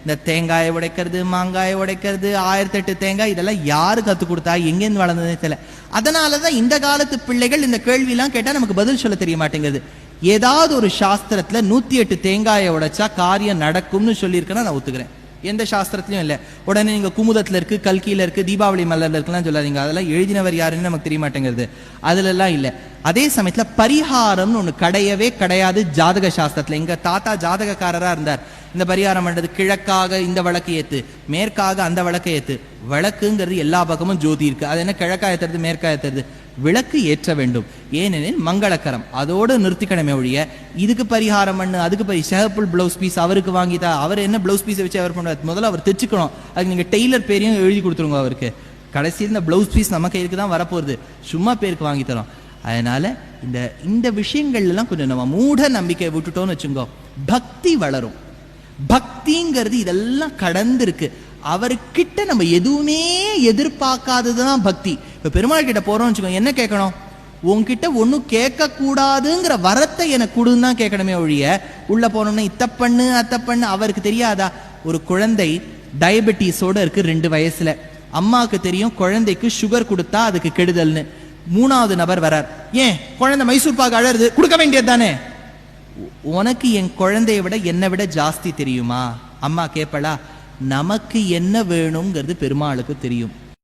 இந்த தேங்காயை உடைக்கிறது, மாங்காயை உடைக்கிறது, 1008 தேங்காய், இதெல்லாம் யாரு கத்து கொடுத்தா, எங்கேருந்து வளர்ந்ததுன்னு தெரியல. அதனாலதான் இந்த காலத்து பிள்ளைகள் இந்த கேள்வி எல்லாம் கேட்டா நமக்கு பதில் சொல்ல தெரிய மாட்டேங்குது. ஏதாவது ஒரு சாஸ்திரத்துல 108 தேங்காயை உடைச்சா காரியம் நடக்கும்னு சொல்லியிருக்கேன்னா நான் ஒத்துக்கிறேன். எந்த சாஸ்திரத்திலையும் இல்லை. உடனே நீங்க குமுதத்துல இருக்கு, கல்கியில இருக்கு, தீபாவளி மலர்ல இருக்குலாம் சொல்லாதீங்க. அதெல்லாம் எழுதினவர் யாருன்னு நமக்கு தெரிய மாட்டேங்கிறது. அதுல எல்லாம் இல்லை. அதே சமயத்துல பரிகாரம்னு ஒண்ணு கிடையவே கிடையாது ஜாதக சாஸ்திரத்துல. எங்க தாத்தா ஜாதகக்காரரா இருந்தார். இந்த பரிகாரம் பண்றது, கிழக்காக இந்த விளக்கு ஏத்து, மேற்காக அந்த விளக்கை ஏத்து. விளக்குங்கிறது எல்லா பக்கமும் ஜோதி இருக்கு. அது என்ன கிழக்கா ஏத்துறது மேற்கா ஏத்துறது? விளக்கு ஏற்ற வேண்டும், ஏனெனில் மங்களகரம். அதோடு நிறுத்திக்கணுமே ஒழிய இதுக்கு பரிகாரம் பண்ணு, அதுக்கு ஷேப்புல் பிளவுஸ் பீஸ் அவருக்கு வாங்கிட்டா அவர் என்ன பிளவுஸ் பீஸை வச்சு அவர் பண்ணுவார்? முதல்ல அவர் தைச்சுக்கணும். அதுக்கு நீங்க டெய்லர் பேரையும் எழுதி கொடுத்துருங்க அவருக்கு. கடைசியில் இந்த பிளவுஸ் பீஸ் நம்ம கைக்கு தான் வரப்போகுது, சும்மா பேருக்கு வாங்கி தரோம். அதனால இந்த விஷயங்கள் எல்லாம் கொஞ்சம் நம்ம மூட நம்பிக்கை விட்டுட்டோம்னு வச்சுக்கோ, பக்தி வளரும். பக்திங்கிறது இதெல்லாம் கடந்து இருக்கு. அவர்கிட்ட நம்ம எதுவுமே எதிர்பார்க்காததுதான் பக்தி. இப்ப பெருமாள் கிட்ட போறோம்னு வச்சுக்கோங்க, என்ன கேட்கணும்? உன்கிட்ட ஒன்னும் கேட்க கூடாதுங்கிற வரத்தை எனக்கு கொடுன்னு தான் கேட்கணுமே ஒழிய உள்ள போனோம்னா இத்த பண்ணு அத்த பண்ணு. அவருக்கு தெரியாதா? ஒரு குழந்தை டயபெட்டிஸோட இருக்கு 2 வயசுல. அம்மாவுக்கு தெரியும் குழந்தைக்கு சுகர் கொடுத்தா அதுக்கு கெடுதல்னு. 3வது நபர் வரார். ஏன் குழந்தை மைசூர் பாக்கு அழறது, கொடுக்க வேண்டியது தானே? உனக்கு என் குழந்தைய விட என்னை விட ஜாஸ்தி தெரியுமா? அம்மா கேட்பளா? நமக்கு என்ன வேணுங்கிறது பெருமாளுக்கு தெரியும்.